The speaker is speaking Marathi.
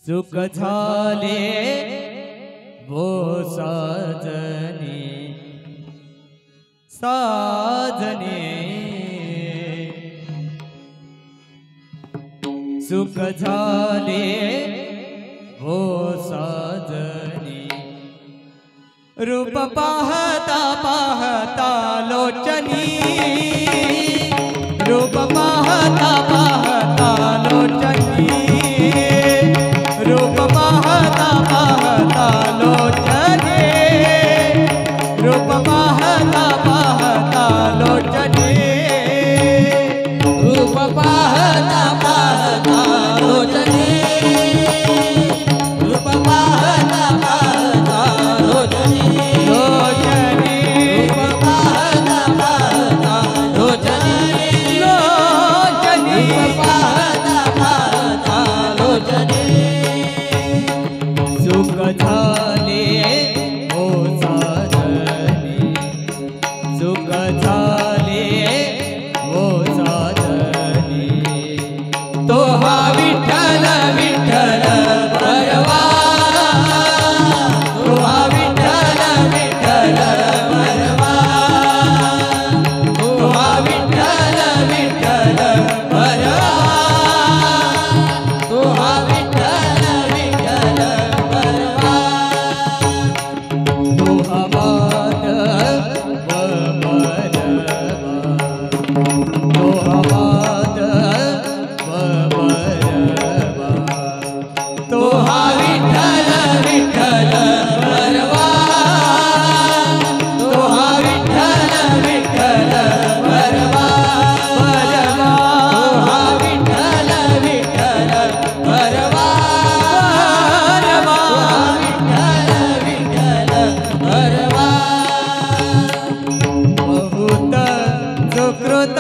सुख झाले वो साजने साजने सुख झाले वो साजने रूप पाहता पाहता लोचनी रूप पाहता पाहता लोचनी रूप पाहता पाहता लोचनी रूप पाहता पाहता लोचनी रूप पाहता पाहता लोचनी रूप पाहता पाहता लोचनी लोचनी रूप पाहता पाहता लोचनी लोचनी रूप पाहता पाहता लोचनी सुख झाले ओ साजनी सुख झाले ओ साजनी तो हा विठ्ठल विठ्ठल परवा तो हा विठ्ठल विठ्ठल परवा तो हा विठ्ठल विठ्ठल परवा तो हा विठ्ठल विठ्ठल परवा तो हमाद व बरवा तो हमाद व बरवा तो हा विठ्ठल विठ्ठल परवा तो हा विठ्ठल विठ्ठल परवा बरवा तो हा विठ्ठल विठ्ठल परवा बरवा तो हा विठ्ठल विठ्ठल परवा बहुत सुकृत